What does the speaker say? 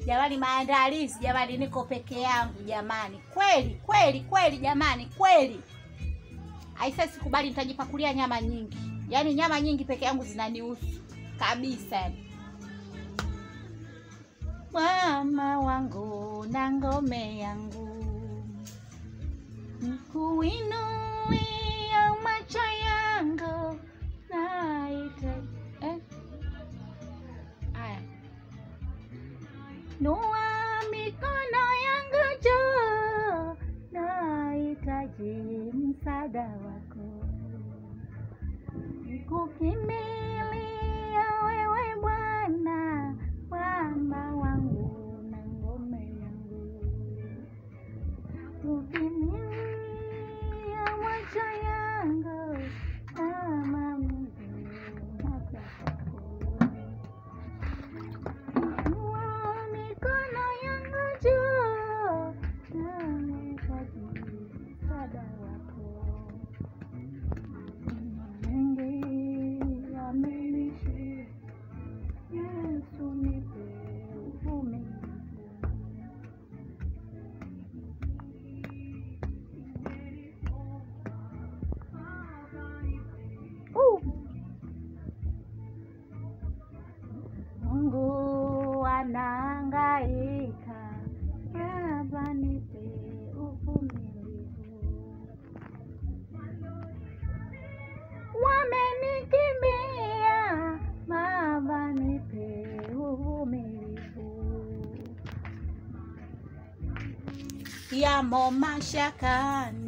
Jamani, maandalizi jamani, niko peke yangu jamani. Kweli jamani, kweli. Aisa sikubali, nitajipakulia nyama nyingi. Yaani nyama nyingi peke yangu zinanihusu kabisa. Mama wangu na ngome yangu, nikuinulia macho yangu naita Nua mikono yangu juu, nahitaji msaada wako. Nikukimbilia wewe Bwana, mwamba wangu na ngome yangu. Nikukimbilia macho yangu kama Mungu mwako. Mungu anahangaika, Baba nipe uvumilivu. Wamenikimbia, Baba nipe uvumilivu. Yamo mashakani